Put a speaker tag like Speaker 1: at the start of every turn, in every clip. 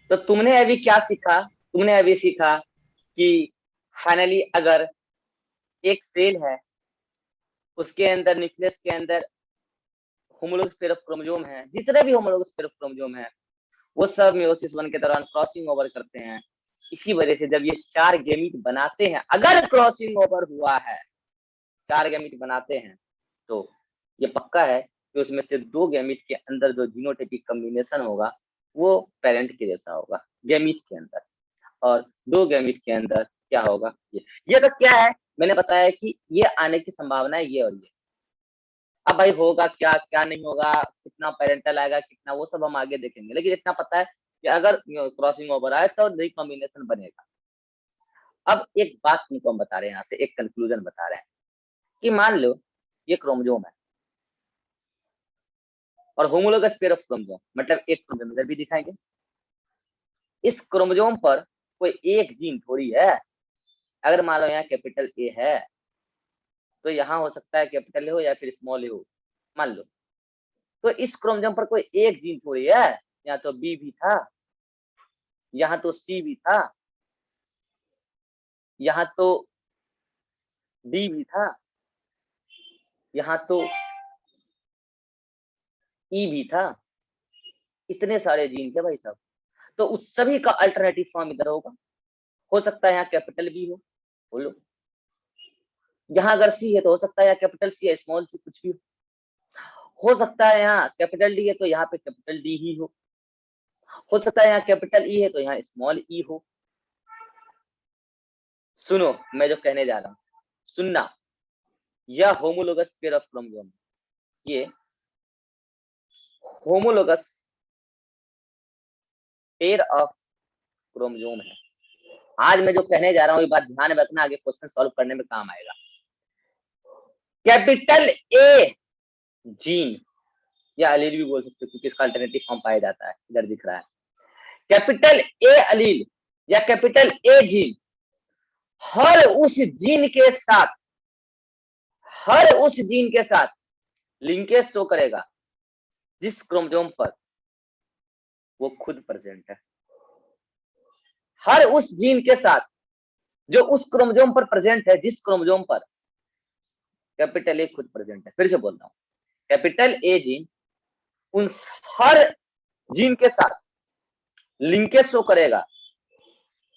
Speaker 1: तो तुमने अभी क्या सीखा? तुमने अभी सीखा कि फाइनली अगर एक सेल है, उसके अंदर न्यूक्लियस के अंदर होमोलोगस पेयर ऑफ क्रोमोसोम है, जितने भी होमोलोगस पेयर ऑफ क्रोमोसोम है वो सब मेयोसिस वन के दौरान क्रॉसिंग ओवर करते हैं। इसी वजह से जब ये 4 गैमीट बनाते हैं, अगर क्रॉसिंग ओवर हुआ है, 4 गैमीट बनाते हैं, तो ये पक्का है कि उसमें से 2 गैमीट के अंदर जो जीनोटाइपिक कॉम्बिनेशन होगा वो पेरेंट के जैसा होगा गैमीट के अंदर, और 2 गैमीट के अंदर क्या होगा, ये तो क्या है, मैंने बताया कि ये आने की संभावना है ये और ये। अब भाई होगा क्या, क्या नहीं होगा, कितना पेरेंटल आएगा, कितना, वो सब हम आगे देखेंगे, लेकिन इतना पता है कि अगर क्रॉसिंग ओवर आए तो नई कॉम्बिनेशन बनेगा। अब एक बात तुमको हम बता रहे हैं, यहाँ से एक कंक्लूजन बता रहे हैं कि मान लो ये क्रोमोसोम है और होमोलोगस पेयर ऑफ क्रोमोसोम, मतलब एक क्रोमोसोम इधर भी दिखाएंगे, इस क्रोमोसोम पर कोई एक जीन थोड़ी है। अगर मान लो यहाँ कैपिटल ए है तो यहाँ हो सकता है कैपिटल ए हो या फिर स्मॉल ए हो, मान लो। तो इस क्रोमोसोम पर कोई एक जीन थोड़ी है, यहाँ तो बी भी था, यहाँ तो सी भी था, यहाँ तो डी भी था, यहाँ तो ई भी था, इतने सारे जीन थे भाई साहब। तो उस सभी का अल्टरनेटिव फॉर्म इधर होगा। हो सकता है यहाँ कैपिटल बी हो, बोलो। यहाँ अगर सी है तो हो सकता है यहाँ कैपिटल सी या स्मॉल सी कुछ भी हो सकता है यहाँ कैपिटल डी है तो यहाँ पे कैपिटल डी ही हो सकता है यहाँ कैपिटल ई है तो यहाँ स्मॉल ई हो। सुनो मैं जो कहने जा रहा हूँ, सुनना, यह होमोलोगस पेयर ऑफ क्रोमोसोम, ये होमोलोगस पेयर ऑफ क्रोमोसोम है। आज मैं जो कहने जा रहा हूँ ये बात ध्यान में रखना, आगे क्वेश्चन सॉल्व करने में काम आएगा। कैपिटल ए जीन या अलील भी बोल सकते हो क्योंकि इसका अल्टरनेटिव फॉर्म पाया जाता है, इधर दिख रहा है। कैपिटल ए अलील या कैपिटल ए जीन हर उस जीन के साथ, हर उस जीन के साथ लिंकेज शो करेगा जिस क्रोमोसोम पर वो खुद प्रेजेंट है। हर उस जीन के साथ जो उस क्रोमोसोम पर प्रेजेंट है, जिस क्रोमोसोम पर कैपिटल ए खुद प्रेजेंट है। फिर से बोल रहा हूं, कैपिटल ए जीन उन हर जीन के साथ लिंकेज शो करेगा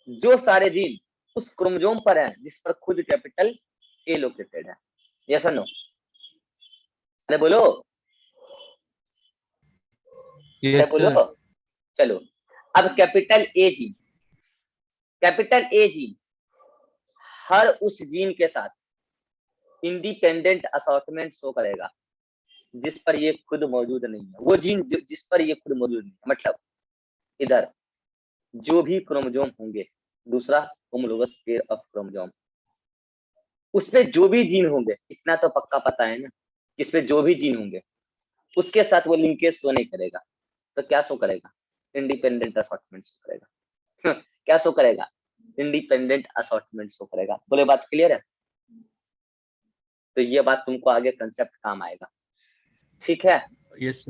Speaker 1: जो सारे जीन उस क्रोमोसोम पर हैं जिस पर खुद कैपिटल ए लोकेटेड है। यस और नो? अरे बोलो, अरे बोलो, चलो। अब capital A gene, capital A gene हर उस जीन के साथ इंडिपेंडेंट असॉर्टमेंट शो करेगा जिस पर ये खुद मौजूद नहीं है। वो जीन जिस पर ये खुद मौजूद नहीं है, मतलब इधर जो भी क्रोमोसोम होंगे, दूसरा होमोलोगस पेयर ऑफ क्रोमोसोम, उसपे जो भी जीन होंगे, इतना तो पक्का पता है ना, इसपे जो भी जीन होंगे उसके साथ वो लिंकेज शो नहीं करेगा। तो क्या शो करेगा? इंडिपेंडेंट असॉर्टमेंट शो करेगा। क्या शो करेगा? इंडिपेंडेंट असॉर्टमेंट शो करेगा। बोले बात क्लियर है? तो ये बात तुमको आगे कंसेप्ट काम आएगा, ठीक है?
Speaker 2: यस।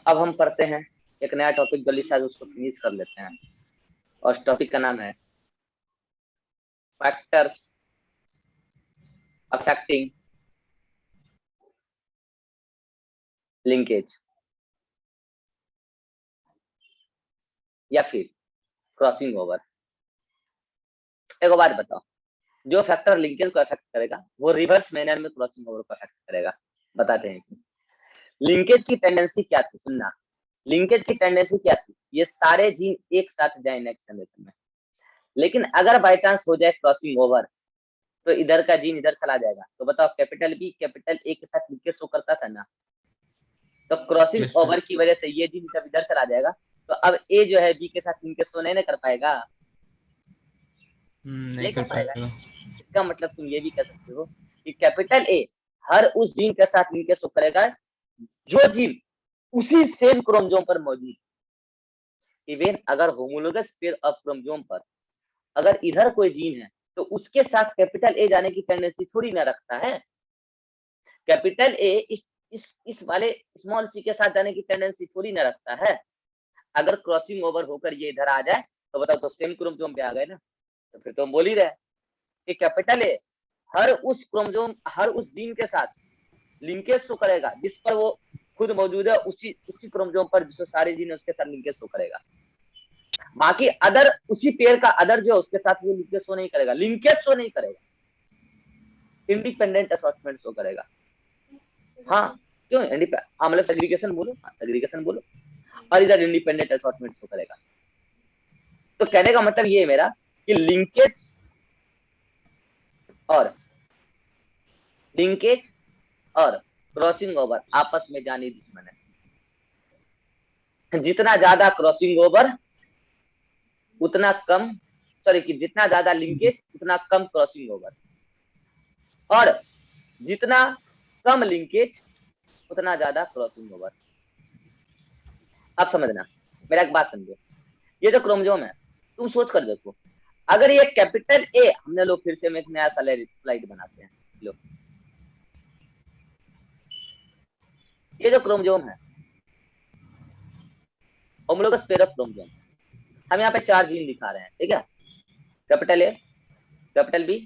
Speaker 1: अब हम पढ़ते हैं एक नया टॉपिक, जल्दी से आज उसको फिनिश कर लेते हैं, और उस टॉपिक का नाम है फैक्टर्स अफेक्टिंग लिंकेज या फिर क्रॉसिंग ओवर। एक बात बताओ, जो फैक्टर लिंकेज को अफेक्ट करेगा वो रिवर्स मैनर में क्रॉसिंग ओवर को अफेक्ट करेगा। बताते हैं कि लिंकेज की टेंडेंसी क्या थी, सुनना। लिंकेज की टेंडेंसी क्या थी? ये सारे जीन एक साथ जाए नेक्स्ट जनरेशन में, लेकिन अगर बाय चांस हो जाए क्रॉसिंग ओवर तो इधर का जीन इधर चला जाएगा। तो बताओ, कैपिटल बी कैपिटल ए के साथ लिंकेज शो करता था ना, तो क्रॉसिंग ओवर की वजह से ये जीन जब इधर चला जाएगा तो अब ए जो है बी के साथ लिंकेज शो नहीं कर पाएगा, नहीं कर पाएगा। इसका मतलब तुम ये भी कह सकते हो कि कैपिटल ए हर उस जीन के साथ लिंकेज शो करेगा जो जीन उसी सेम क्रोमोसोम पर मौजूद। इवन अगर होमोलोगस पेयर ऑफ क्रोमोसोम पर अगर इधर कोई जीन है तो उसके साथ कैपिटल ए जाने की टेंडेंसी थोड़ी ना रखता है। कैपिटल ए इस वाले स्मॉल सी के साथ जाने की टेंडेंसी थोड़ी ना रखता है। अगर क्रॉसिंग ओवर होकर ये इधर आ जाए तो बताओ, तो सेम क्रोमोसोम पे आ गए ना। तो फिर तो हम बोल ही रहे कि कैपिटल ए हर उस क्रोमोसोम, हर उस जीन के साथ लिंकेज शो करेगा जिस पर वो खुद मौजूद है, उसी क्रोमोसोम पर जो सारे जीन है उसके साथ लिंकेज शो करेगा। बाकी अदर उसी पेयर का अदर जो उसके साथ वो लिंकेज शो नहीं करेगा, लिंकेज शो नहीं करेगा, इंडिपेंडेंट असॉर्टमेंट शो करेगा। हाँ क्यों? हाँ मतलब सेग्रीगेशन बोलो, हाँ सेग्रीगेशन बोलो, और इधर इंडिपेंडेंट असॉर्टमेंट शो करेगा। तो कहने का मतलब ये है मेरा कि लिंकेज और क्रॉसिंग ओवर आपस में जानी दुश्मन है। जितना ज्यादा क्रॉसिंग ओवर उतना कम, सॉरी कि जितना ज्यादा लिंकेज उतना कम क्रॉसिंग ओवर, और जितना कम लिंकेज उतना ज्यादा क्रॉसिंग ओवर। अब समझना, मेरा एक बात समझो, ये जो क्रोमोसोम है तुम सोच कर देखो, अगर ये कैपिटल ए, हमने लोग फिर से में एक नया स्लाइड बनाते हैं, लो ये जो क्रोमोसोम है होमोलोगस पेयर ऑफ क्रोमोसोम, हम यहाँ पे 4 जीन दिखा रहे हैं, ठीक है, capital A, capital B,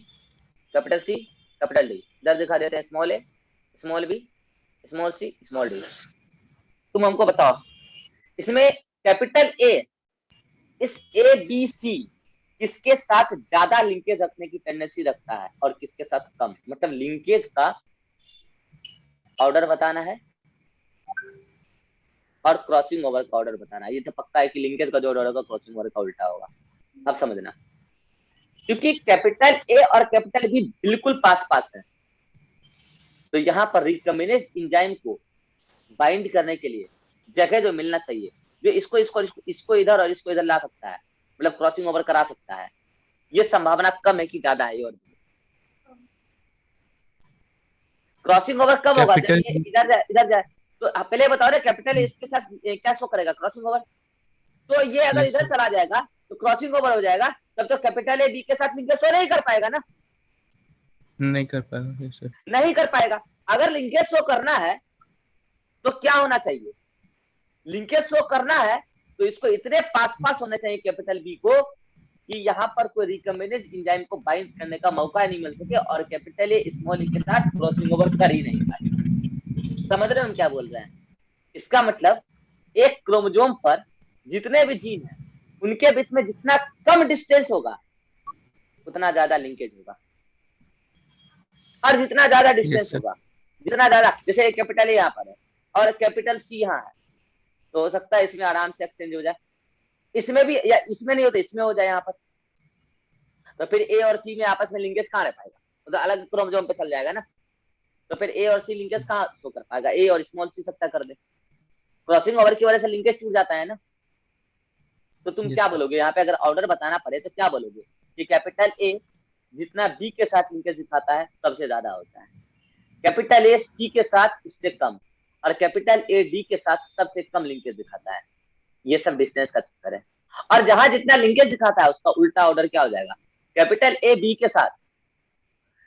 Speaker 1: capital C, capital D. इधर दिखा देते हैं small A, small B, small C, small D. तुम हमको बताओ इसमें कैपिटल ए इस ए बी सी किसके साथ ज्यादा लिंकेज रखने की टेंडेंसी रखता है और किसके साथ कम, मतलब लिंकेज का ऑर्डर बताना है और क्रॉसिंग ओवर का ऑर्डर बताना है। ये तो पक्का है कि लिंकेज का जो ऑर्डर होगा क्रॉसिंग ओवर का उल्टा होगा। अब समझना, क्योंकि कैपिटल ए और कैपिटल बी बिल्कुल पास पास है, तो यहाँ पर रिकम्बिनेज एंजाइम को बाइंड करने के लिए जगह जो मिलना चाहिए, जो इसको इधर और इसको इधर ला सकता है, मतलब क्रॉसिंग ओवर करा सकता है, ये संभावना कम है कि ज्यादा है। और क्रॉसिंग ओवर कब होगा? जब ये इधर जाए। तो आप पहले बताओ ना, कैपिटल इसके साथ क्या शो करेगा? Crossing over. तो ये अगर इधर चला जाएगा तो क्रॉसिंग ओवर हो जाएगा, तब तो कैपिटल ए बी के साथ लिंकेज शो नहीं कर पाएगा ना,
Speaker 2: नहीं कर पाएगा सर,
Speaker 1: नहीं कर पाएगा। अगर लिंकेज शो करना है तो क्या होना चाहिए? लिंकेज शो करना है तो इसको इतने पास पास होने चाहिए कैपिटल बी को कि यहाँ पर कोई रिकम्बिनेज एंजाइम को बाइंड करने का मौका नहीं मिल सके और कैपिटल ए स्मॉल ई के साथ क्रॉसिंग ओवर कर ही नहीं पाए। समझ रहे हो हम क्या बोल रहे हैं? इसका मतलब एक क्रोमोसोम पर जितने भी जीन हैं उनके बीच में जितना कम डिस्टेंस होगा उतना ज्यादा लिंकेज होगा, और जितना ज्यादा डिस्टेंस होगा, जितना ज्यादा, जैसे कैपिटल ए यहाँ पर है और कैपिटल सी यहाँ है, तो हो सकता है इसमें आराम से एक्सचेंज हो जाए, इसमें भी, या इसमें नहीं होता इसमें हो जाए यहाँ पर, तो फिर ए और सी में आपस में लिंकेज कहाँ रह पाएगा? तो अलग क्रोमोसोम पे चल जाएगा ना, तो फिर ए और सी लिंकेज कहाँ शो कर पाएगा? ए और स्मॉल सी सकता कर दे, क्रॉसिंग ओवर की वजह से लिंकेज टूट जाता है ना। तो तुम क्या बोलोगे यहाँ पे? अगर ऑर्डर बताना पड़े तो क्या बोलोगे कि कैपिटल ए जितना बी के साथ लिंकेज दिखाता है सबसे ज्यादा होता है, कैपिटल ए सी के साथ उससे कम, और कैपिटल ए डी के साथ सबसे कम लिंकेज दिखाता है। ये सब डिस्टेंस का चक्कर है। और जहां जितना लिंकेज दिखाता है उसका उल्टा ऑर्डर क्या हो जाएगा? कैपिटल ए बी के साथ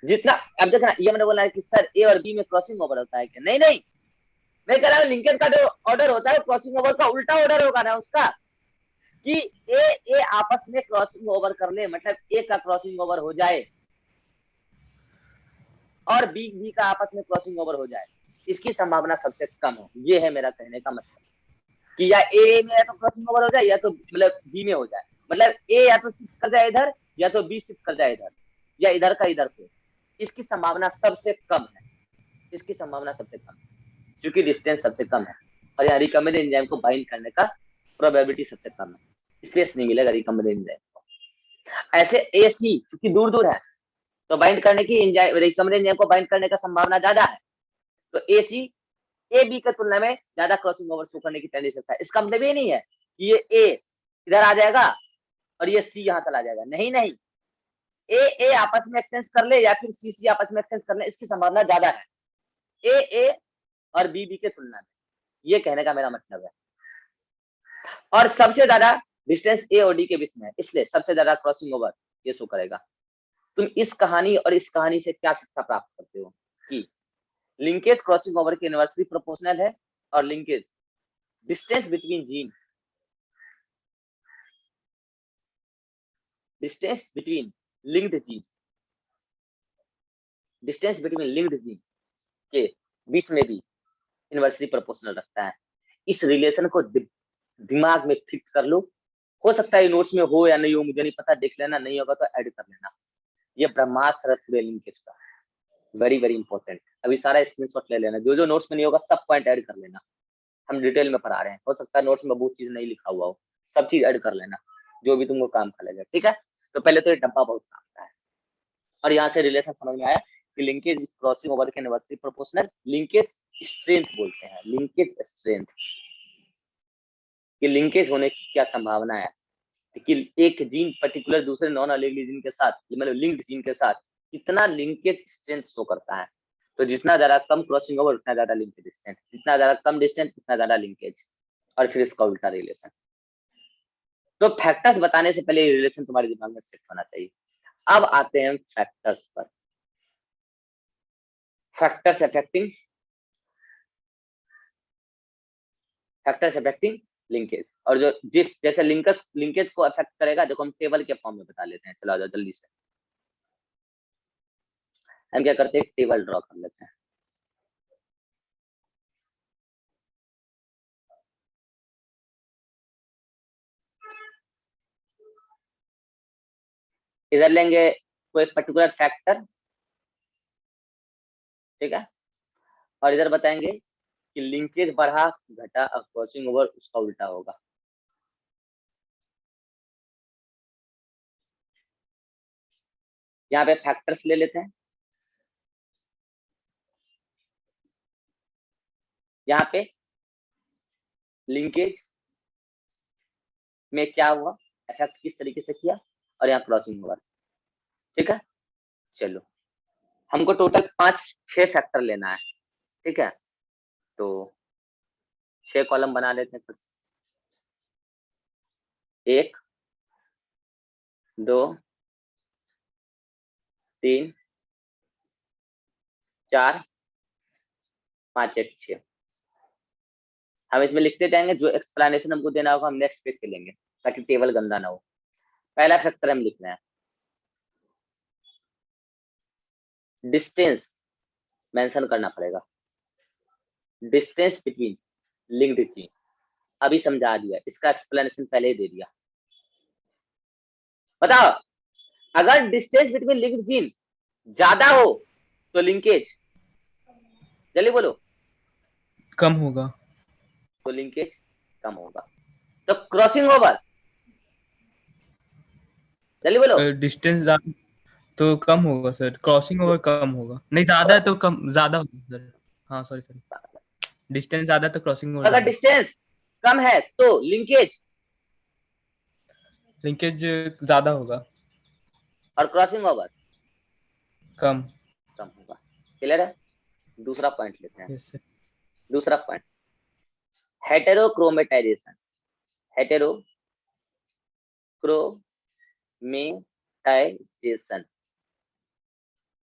Speaker 1: जितना, अब देखना ये मैंने बोला है कि सर ए और बी में क्रॉसिंग ओवर होता है क्या? नहीं नहीं, मैं कह रहा हूँ लिंकेज का जो ऑर्डर होता है क्रॉसिंग ओवर का उल्टा ऑर्डर होगा ना उसका, कि ए आपस में क्रॉसिंग ओवर कर ले, मतलब ए का क्रॉसिंग ओवर हो जाए और बी का आपस में क्रॉसिंग ओवर हो जाए, इसकी संभावना सबसे कम है। ये है मेरा कहने का मतलब, कि या ए में या तो क्रॉसिंग ओवर हो जाए या तो मतलब बी में हो जाए, मतलब ए या तो शिफ्ट कर जाए इधर या तो बी शिफ्ट कर जाए इधर, या इधर का इधर को, इसकी संभावना सबसे कम है, इसकी संभावना सबसे कम है, क्योंकि डिस्टेंस सबसे कम है और यहाँ रिकम्बिनेंट एंजाइम को बाइंड करने का प्रोबेबिलिटी सबसे कम है, स्पेस नहीं मिलेगा रिकम्बिनेंट एंजाइम को। ऐसे ए सी क्योंकि दूर दूर है तो बाइंड करने की रिकम्बिनेंट एंजाइम को बाइंड करने का संभावना ज्यादा है, तो ए सी ए बी की तुलना में ज्यादा क्रॉसिंग ओवर शो करने की टेंडेंसी है। इसका मतलब ये नहीं है कि ये ए इधर आ जाएगा और ये सी यहाँ चला जाएगा, नहीं नहीं, ए आपस में एक्सचेंज कर ले या फिर सी आपस में एक्सचेंज कर ले, इसकी संभावना ज्यादा है ए और बी की तुलना में, ये कहने का मेरा मतलब है। और सबसे ज्यादा डिस्टेंस ए और डी के बीच में है, इसलिए सबसे ज्यादा क्रॉसिंग ओवर ये शो करेगा। तुम इस कहानी और इस कहानी से क्या शिक्षा प्राप्त करते हो? कि लिंकेज क्रॉसिंग ओवर के इनवर्सली प्रोपोर्शनल है और linkage distance between gene distance between linked gene, distance between linked gene के बीच में भी इनवर्सली प्रोपोर्शनल रखता है। इस रिलेशन को दिमाग में फिक्स कर लो, हो सकता है नोट्स में हो या नहीं हो, मुझे नहीं पता, देख लेना, नहीं होगा तो ऐड कर लेना। ये ब्रह्मास्त्र है पूरे लिंकेज का, वेरी वेरी इंपॉर्टेंट। अभी सारा स्क्रीनशॉट ले लेना, जो जो नोट्स में नहीं होगा सब पॉइंट ऐड कर लेना। हम डिटेल में पढ़ा रहे हैं, हो सकता है नोट्स में बहुत चीज नहीं लिखा हुआ हो, सब चीज ऐड कर लेना जो भी तुमको काम का लगे, ठीक है। तो पहले तो ये डब्बा बहुत काम का है, और यहाँ से रिलेशन समझ में आया कि लिंकेज क्रॉसिंग ओवर के इनवर्सली प्रोपोर्शनल। लिंकेज स्ट्रेंथ बोलते हैं, लिंकेज स्ट्रेंथ, कि लिंकेज होने की क्या संभावना है, कि एक जीन पर्टिकुलर दूसरे नॉन अलेली जीन के साथ, मतलब लिंक्ड जीन के साथ कितना लिंकेज स्ट्रेंथ शो करता है। तो जितना ज्यादा कम क्रॉसिंग ओवर उतना ज्यादा लिंकेज स्ट्रेंथ, जितना ज्यादा कम डिस्टेंस उतना ज्यादा लिंकेज, और फिर इसका उल्टा रिलेशन। तो फैक्टर्स बताने से पहले रिलेशन तुम्हारे दिमाग में सेट होना चाहिए। अब आते हैं फैक्टर्स पर, फैक्टर्स अफेक्टिंग लिंकेज, और जो जिस जैसे लिंकेज को अफेक्ट करेगा, देखो हम टेबल के फॉर्म में बता लेते हैं। चलो आ जाओ जल्दी से, हम क्या करते हैं, टेबल ड्रॉ कर लेते हैं। इधर लेंगे कोई पर्टिकुलर फैक्टर, ठीक है, और इधर बताएंगे कि लिंकेज बढ़ा घटा, क्रॉसिंग ओवर उसका उल्टा होगा। यहाँ पे फैक्टर्स ले लेते हैं। यहाँ पे लिंकेज में क्या हुआ, इफेक्ट किस तरीके से किया, और यहाँ क्रॉसिंग ओवर, ठीक है। चलो हमको टोटल 5-6 फैक्टर लेना है, ठीक है। तो 6 कॉलम बना लेते हैं कुछ, 1 2 3 4 5 1 6। हम इसमें लिखते जाएंगे, जो एक्सप्लेनेशन हमको देना होगा हम नेक्स्ट पेज पे लेंगे, ताकि टेबल गंदा ना हो। पहला फैक्टर हम लिख रहे हैं, डिस्टेंस मेंशन करना पड़ेगा, डिस्टेंस बिटवीन लिंक्ड जीन। अभी समझा दिया, इसका एक्सप्लेनेशन पहले ही दे दिया। बताओ, अगर डिस्टेंस बिटवीन लिंक्ड जीन ज्यादा हो तो लिंकेज, जल्दी बोलो,
Speaker 2: कम होगा।
Speaker 1: तो लिंकेज कम होगा। तो क्रॉसिंग ओवर, जल्दी बोलो,
Speaker 2: डिस्टेंस ज्यादा तो कम होगा सर, क्रॉसिंग ओवर कम होगा, नहीं ज्यादा है तो कम, ज्यादा होगा सर। हाँ सॉरी, डिस्टेंस ज्यादा तो क्रॉसिंग ओवर
Speaker 1: अगर
Speaker 2: ज्यादा।
Speaker 1: डिस्टेंस कम है तो
Speaker 2: लिंकेज ज्यादा होगा,
Speaker 1: और क्रॉसिंग ओवर
Speaker 2: कम।
Speaker 1: कम होगा। क्लियर है। दूसरा पॉइंट लेते हैं,
Speaker 2: यस सर।
Speaker 1: दूसरा पॉइंट, हेटेरोक्रोमेटाइजेशन, हेटेरोक्रोमेटाइजेशन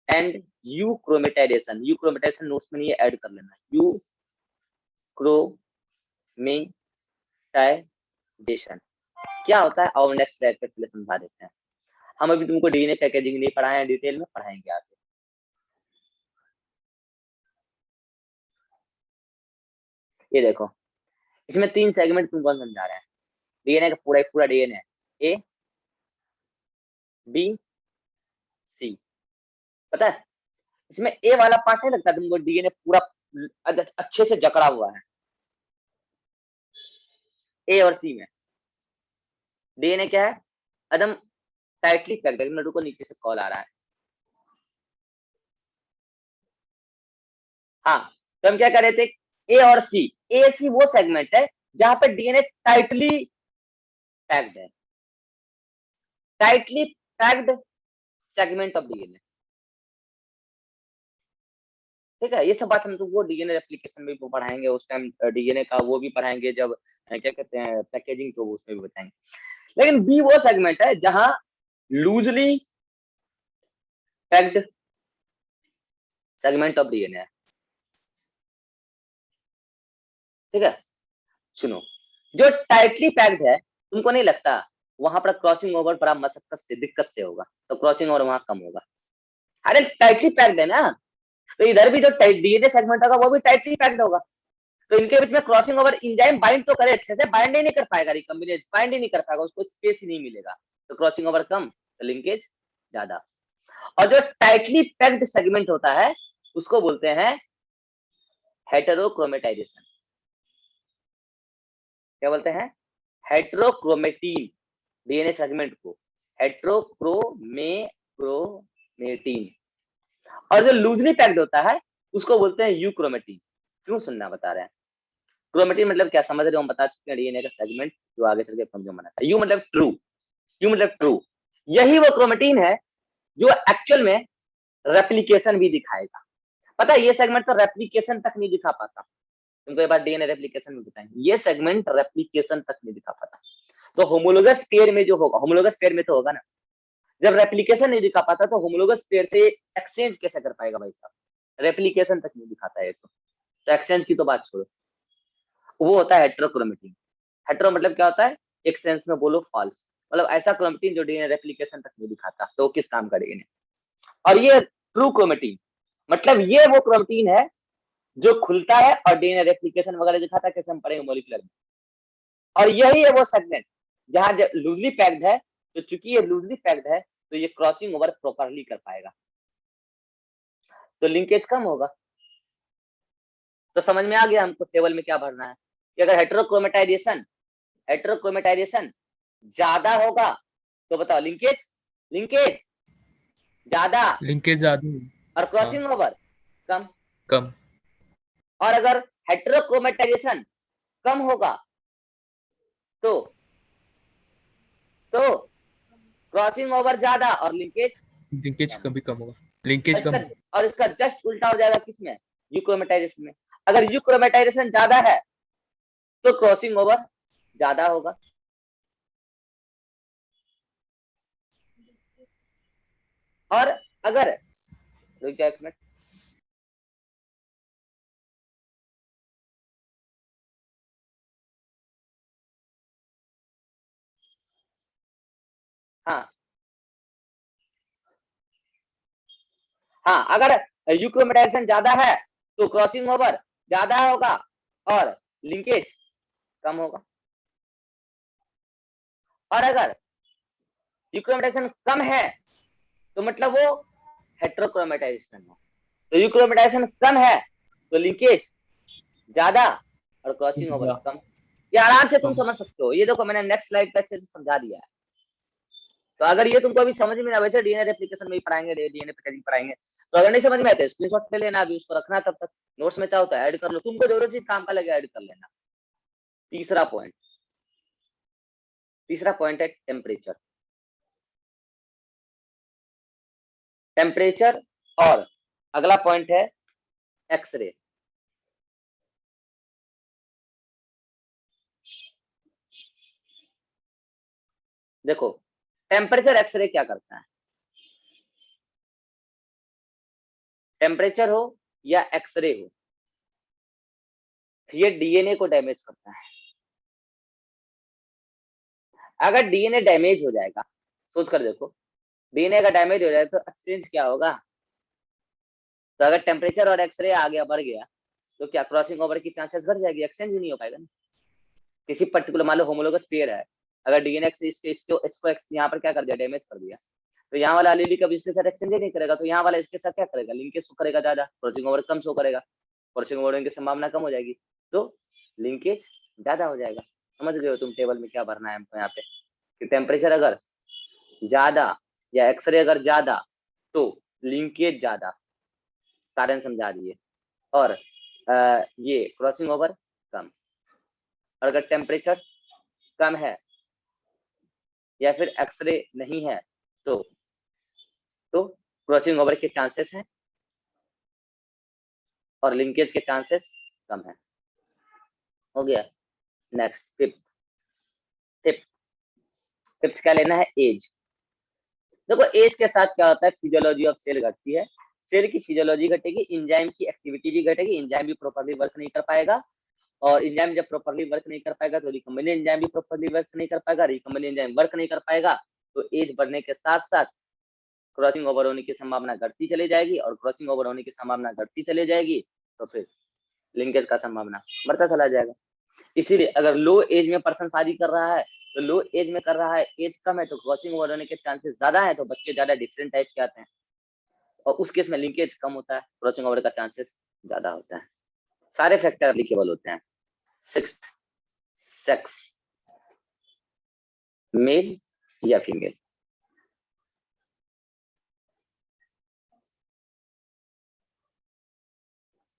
Speaker 1: एंड यूक्रोमेटाइजेशन। यूक्रोमेटाइजेशन नोट्स में ये ऐड कर लेना, यूक्रोमेटाइजेशन क्या होता है, और नेक्स्ट स्लाइड पे पहले समझा देते हैं। हम अभी तुमको डीएनए पैकेजिंग नहीं पढ़ाए हैं, डिटेल में पढ़ाएंगे आगे। ये देखो, इसमें 3 सेगमेंट तुमको समझा रहे हैं, डीएनए का पूरा पूरा डीएनए, ए बी सी, पता है। इसमें ए वाला पार्ट नहीं लगता तुमको, डीएनए पूरा अच्छे से जकड़ा हुआ है। ए और सी में डीएनए क्या है, एकदम टाइटली पैक्ड है। मेरे को नीचे से कॉल आ रहा है। हाँ, तो हम क्या कर रहे थे, ए और सी, ए सी वो सेगमेंट है जहां पे डीएनए टाइटली पैक्ड है, tightly packed segment of DNA, ठीक है। ये सब बात हम तुमको डीएनए एप्लीकेशन में भी पढ़ाएंगे, उस टाइम डीएनए का वो भी पढ़ाएंगे, जब क्या कहते हैं पैकेजिंग, तो उसमें भी बताएंगे। लेकिन बी वो सेगमेंट है जहां loosely packed segment of DNA है, ठीक है। सुनो, जो टाइटली पैक्ड है, तुमको नहीं लगता वहां पर क्रॉसिंग ओवर बड़ा मशक्कत से दिक्कत से होगा, तो क्रॉसिंग ओवर वहां कम होगा। अरे टाइटली पैक्ड है ना, तो इधर भी जो डीएनए सेगमेंट होगा वो भी टाइटली पैक्ड होगा, तो इनके बीच में क्रॉसिंग ओवर इंजाइम बाइंड तो करे अच्छे से, बाइंड ही नहीं कर पाएगा, रिकॉम्बिनेज बाइंड ही नहीं कर पाएगा, उसको स्पेस ही नहीं मिलेगा, तो क्रॉसिंग ओवर कम तो लिंकेज ज्यादा। और जो टाइटली पैक्ड सेगमेंट होता है उसको बोलते हैं हेटेरोक्रोमेटाइजेशन। क्या बोलते हैं? हेटेरोक्रोमेटीन, डीएनए सेगमेंट को हेटेरोक्रोमेटिन। और जो लूजली पैक्ड होता है उसको बोलते हैं यूक्रोमेटिन। क्यों सुनना बता रहे हैं? क्रोमेटिन मतलब क्या समझ रहे हो, हम बता चुके हैं, डीएनए का सेगमेंट जो आगे चल के कमजोर बनाता है। यू मतलब ट्रू, यू मतलब ट्रू, यही वो क्रोमेटिन है जो एक्चुअल में रेप्लिकेशन भी दिखाएगा। पता है ये सेगमेंट तो रेप्लिकेशन तक नहीं दिखा पाता, तुमको एक बार डीएनए रेप्लिकेशन में बताएं, ये सेगमेंट रेप्लिकेशन तक नहीं दिखा पाता। तो होमोलोगस पेयर में जो होगा, होमोलोगस पेयर में तो होगा ना, जब रेप्लिकेशन नहीं दिखा पाता तो होमोलोगस पेयर से एक्सचेंज कैसे कर पाएगा भाई साहब? रेप्लिकेशन तक नहीं दिखाता है तो एक्सचेंज की तो बात छोड़ो, वो होता है हेटेरोक्रोमेटिन। हेटेरो मतलब क्या होता है? एक सेंस में बोलो फॉल्स, मतलब ऐसा क्रोमेटिन जो डीएनए रेप्लिकेशन तक नहीं दिखाता, तो किस काम का डीएनए। और ये ट्रू क्रोमेटिन, मतलब ये वो क्रोमेटिन है जो खुलता है और डीएनए रेप्लिकेशन वगैरह दिखाता है, कैसे हम पढ़ेंगे मॉलिक्यूलर में। और यही है वो सेगमेंट जहां लूजली पैक्ड है, तो चूंकि ये लूजली पैक्ड है तो ये क्रॉसिंग ओवर प्रॉपरली कर पाएगा, तो लिंकेज कम होगा। तो समझ में आ गया हमको टेबल में क्या भरना है, कि अगर हेटेरोक्रोमेटाइजेशन ज्यादा होगा तो बताओ लिंकेज, लिंकेज ज्यादा
Speaker 2: लिंकेज ज्यादा
Speaker 1: और क्रॉसिंग ओवर कम।
Speaker 2: कम।
Speaker 1: और अगर हेटेरोक्रोमेटाइजेशन कम होगा तो क्रॉसिंग ओवर ज्यादा और लिंकेज
Speaker 2: लिंकेज
Speaker 1: कम।
Speaker 2: कभी कम होगा, लिंकेज कम।
Speaker 1: और इसका जस्ट उल्टा हो जाएगा किसमें? यूक्रोमेटाइजेशन में। अगर यूक्रोमेटाइजेशन ज्यादा है तो क्रॉसिंग ओवर ज्यादा होगा। और अगर, रुक जाओ एक मिनट, हाँ हाँ, अगर यूक्रोमेटाइजेशन ज्यादा है तो क्रॉसिंग ओवर ज्यादा होगा और लिंकेज कम होगा। और अगर यूक्रोमेटाइजेशन कम है तो मतलब वो हेटेरोक्रोमेटाइजेशन है, तो यूक्रोमेटाइजेशन कम है तो लिंकेज ज्यादा और क्रॉसिंग ओवर कम। ये आराम से तुम समझ सकते हो, ये देखो मैंने नेक्स्ट स्लाइड पे अच्छे से समझा दिया है। तो अगर ये तुमको अभी समझ में ना, वैसे डीएनए रेप्लिकेशन में भी पढ़ाएंगे, डीएनए पैकेजिंग पढ़ाएंगे, तो अगर नहीं समझ में आते स्क्रीनशॉट ले लेना, अभी उसको रखना, तब तक नोट्स में चाहो तो ऐड कर लो, तुमको जो चीज काम का लगे ऐड कर लेना। तीसरा पॉइंट है टेम्परेचर। टेम्परेचर और अगला पॉइंट है एक्सरे। देखो टेम्परेचर एक्सरे क्या करता है, टेम्परेचर हो या एक्सरे हो, ये डीएनए को डैमेज करता है। अगर डीएनए डैमेज हो जाएगा, सोच कर देखो, डीएनए का डैमेज हो जाए तो एक्सचेंज क्या होगा? तो अगर टेम्परेचर और एक्सरे आ गया, बढ़ गया, तो क्या क्रॉसिंग ओवर की चांसेस बढ़ जाएगी, एक्सचेंज ही नहीं हो पाएगा ना। किसी पर्टिकुलर मान लो होमोलोगस पेयर है, अगर डीएनए इसको यहाँ पर क्या कर दिया, डैमेज कर दिया, तो यहाँ वाला एलीली कभी इसके साथ एक्सचेंज नहीं करेगा, तो यहाँ वाला इसके साथ क्या करेगा, लिंकेज शो करेगा ज्यादा, क्रॉसिंग ओवर कम शो करेगा, क्रॉसिंग ओवर की संभावना कम हो जाएगी, तो लिंकेज ज्यादा हो जाएगा। समझ गए हो तुम टेबल में क्या भरना है हमको यहाँ पे, कि टेम्परेचर अगर ज्यादा या एक्सरे अगर ज्यादा तो लिंकेज ज्यादा, कारण समझा दिए। और ये क्रॉसिंग ओवर कम। और अगर टेम्परेचर कम है या फिर एक्सरे नहीं है तो क्रॉसिंग ओवर के चांसेस है और लिंकेज के चांसेस कम है। हो गया। नेक्स्ट फिफ्थ क्या लेना है, एज। देखो एज के साथ क्या होता है, फिजियोलॉजी ऑफ सेल घटती है, सेल की फिजियोलॉजी घटेगी, इंजाइम की एक्टिविटी भी घटेगी, इंजाइम भी प्रॉपर्ली वर्क नहीं कर पाएगा, और एंजाइम जब प्रॉपर्ली वर्क नहीं कर पाएगा तो रिकम्बिनेंट एंजाइम भी प्रॉपर्ली वर्क नहीं कर पाएगा, रिकम्बिनेंट एंजाइम वर्क नहीं कर पाएगा तो एज बढ़ने के साथ साथ क्रॉसिंग ओवर होने की संभावना घटती चली जाएगी, और क्रॉसिंग ओवर होने की संभावना घटती चली जाएगी तो फिर लिंकेज का संभावना बढ़ता चला जाएगा। इसीलिए अगर लो एज में पर्सन शादी कर रहा है तो लो एज में कर रहा है, एज कम है तो क्रॉसिंग ओवर होने के चांसेस ज्यादा है, तो बच्चे ज्यादा डिफरेंट टाइप के आते हैं, और उस केस में लिंकेज कम होता है, क्रॉसिंग ओवर का चांसेस ज्यादा होता है। सारे फैक्टर एप्लीकेबल होते हैं। सिक्स्थ, सेक्स, मेल या फीमेल।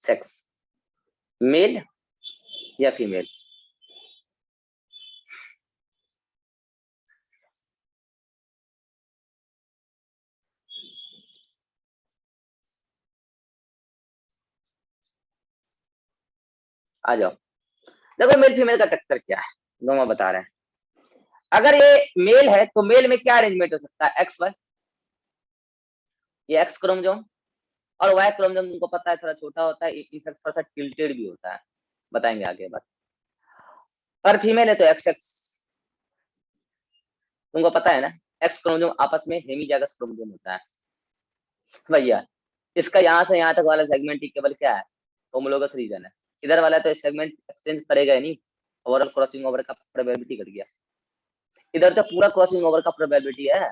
Speaker 1: सेक्स, मेल या फीमेल। आ जाओ, देखो मेल फीमेल का चक्कर क्या है, दोनों बता रहे हैं। अगर ये मेल है तो मेल में क्या अरेंजमेंट हो सकता है, एक्स वाई, ये एक्स क्रोमोसोम, और वाई क्रोमोसोम तुमको पता है थोड़ा छोटा होता है, इनफैक्ट थोड़ा सा टिल्टेड भी होता है, बताएंगे आगे बात। और फीमेल है तो एक्स एक्स, तुमको पता है ना, एक्स क्रोमोसोम आपस में हेमीजाइगस क्रोमोसोम होता है भैया। इसका यहाँ से यहाँ तक वाला सेगमेंट केवल क्या है, होमोलोगस रीजन है। इधर वाला तो सेगमेंट एक्सचेंज करेगा ही नहीं, ओवरऑल क्रॉसिंग ओवर का प्रोबेबिलिटी घट गया। इधर तो पूरा क्रॉसिंग ओवर का प्रोबेबिलिटी है,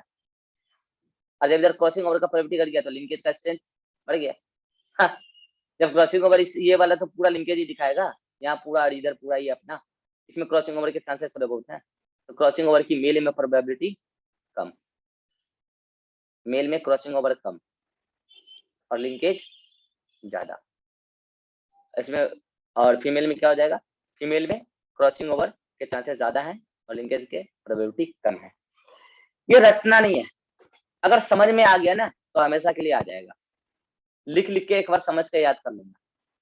Speaker 1: और जब इधर क्रॉसिंग ओवर का प्रोबेबिलिटी घट गया तो लिंकेज का स्ट्रेंथ बढ़ गया। हाँ, जब क्रॉसिंग ओवर ये वाला तो पूरा लिंकेज ही दिखाएगा, यहाँ पूरा और इधर पूरा ही अपना, इसमें क्रॉसिंग ओवर के चांसेस थोड़े बहुत हैं, तो क्रॉसिंग ओवर की मेल में प्रोबेबिलिटी कम, मेल में क्रॉसिंग ओवर कम और लिंकेज ज्यादा इसमें। और फीमेल में क्या हो जाएगा, फीमेल में क्रॉसिंग ओवर के चांसेस ज्यादा हैं और लिंकेज के प्रोबेबिलिटी कम है। ये रटना नहीं है, अगर समझ में आ गया ना तो हमेशा के लिए आ जाएगा, लिख लिख के एक बार समझ के याद कर लेना,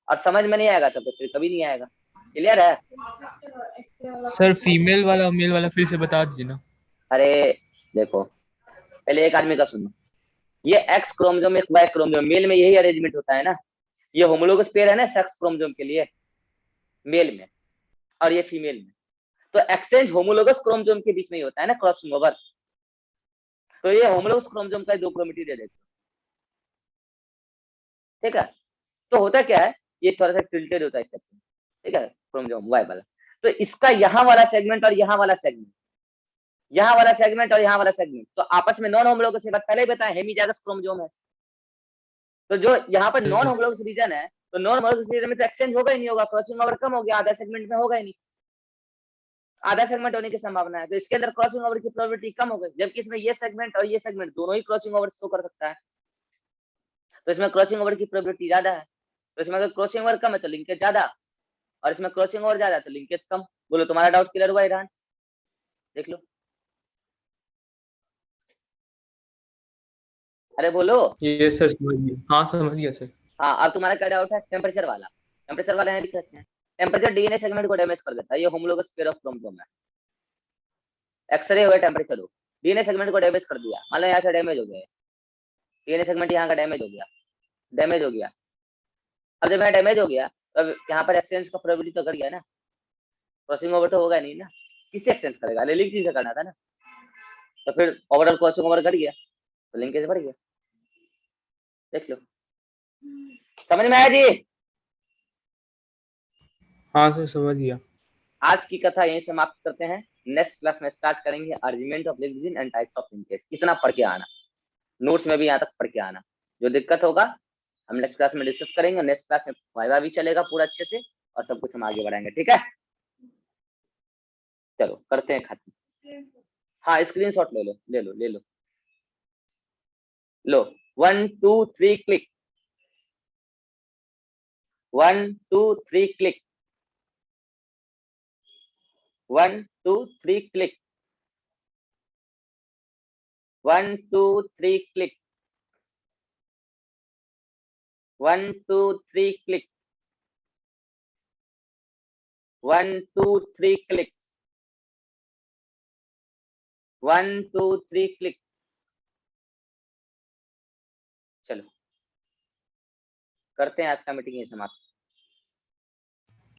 Speaker 1: और समझ में नहीं आएगा तो फिर कभी नहीं आएगा। क्लियर है
Speaker 2: सर? फीमेल वाला और मेल वाला फिर से बता दीजिए ना।
Speaker 1: अरे देखो, पहले एक आदमी का सुनो, ये एक्स क्रोमोसोम एक वाई क्रोमोसोम, मेल में यही अरेंजमेंट होता है ना, ये होमोलोगस पेयर है ना सेक्स क्रोमोसोम के लिए मेल में, और ये फीमेल में, तो एक्सचेंज होमोलोगस क्रोमोसोम के बीच में ही होता है ना क्रॉसिंग ओवर, तो ये होमोलोगस क्रोमोसोम का दो क्रोमेटिड दे देते, ठीक है। तो होता क्या है, ये थोड़ा सा टिल्टेड होता है सेक्शन, ठीक है, क्रोमोसोम वाई वाला, तो इसका यहाँ वाला सेगमेंट और यहाँ वाला सेगमेंट, यहाँ वाला सेगमेंट और यहाँ वाला सेगमेंट तो आपस में नॉन होमोलोगस है, पहले ही बताया हेमीजाइगस क्रोमोसोम है, तो जो यहाँ पर नॉन होमोलोगस रीजन है तो नॉन होमोलोगस रीजन में तो एक्सचेंज होगा ही नहीं, होगा, क्रॉसिंग ओवर कम हो गया, आधा सेगमेंट में होगा ही नहीं, आधा सेगमेंट होने की संभावना है, तो इसके अंदर क्रॉसिंग ओवर की प्रोबेबिलिटी कम हो गई, जबकि इसमें ये सेगमेंट और ये सेगमेंट दोनों ही क्रॉसिंग ओवर शो कर सकता है, तो इसमें क्रॉसिंग ओवर की प्रोबेबिलिटी ज्यादा है, तो इसमें अगर क्रॉसिंग ओवर कम है तो लिंकेज ज्यादा, और इसमें क्रॉसिंग ओवर ज्यादा है तो लिंकेज कम। बोलो तुम्हारा डाउट क्लियर हुआ ईरान, देख लो, अरे बोलो।
Speaker 2: ये सर समझ गया, हाँ समझ गया सर।
Speaker 1: हाँ, अब तुम्हारा क्या डाउट है, टेम्परेचर वाला, टेम्परेचर वाला यहाँ लिख सकते हैं, टेम्परेचर डीएनए सेगमेंट को डैमेज कर देता है, ये होमोलोगस पेयर ऑफ क्रोमोसोम है, एक्सरे हुआ टेम्परेचर हो, डीएनए सेगमेंट को डैमेज कर दिया, मान लो यहाँ से डैमेज हो गया, डीएनए सेगमेंट यहाँ का डैमेज हो गया, डैमेज हो गया, अब जब यहाँ डैमेज हो गया तो यहाँ पर एक्सचेंज का प्रोबेबिलिटी तो घट गया ना, क्रॉसिंग ओवर तो होगा नहीं ना, किससे एक्सचेंज करेगा, एलिलिक जी से करना था ना, तो फिर ओवरऑल क्रॉसिंग ओवर घट गया तो लिंकेज बढ़ गया, देख लो, समझ में आया जी।
Speaker 2: हाँ सर समझ गया।
Speaker 1: आज की कथा यहीं समाप्त करते हैं, नेक्स्ट क्लास में स्टार्ट करेंगे arrangement of linkage and types of linkage, इतना पढ़ के आना, नोट्स में भी यहाँ तक पढ़ के आना, जो दिक्कत होगा हम नेक्स्ट क्लास में डिस्कस करेंगे, नेक्स्ट क्लास में वाइवा भी चलेगा पूरा अच्छे से, और सब कुछ हम आगे बढ़ाएंगे, ठीक है। चलो करते हैं खत्म, हाँ स्क्रीनशॉट ले लो ले लो ले लो, लो 1 2 3 click, 1 2 3 click, 1 2 3 click, 1 2 3 click, 1 2 3 click, 1 2 3 click, 1 2 3 click, चलो करते हैं आज का मीटिंग समाप्त।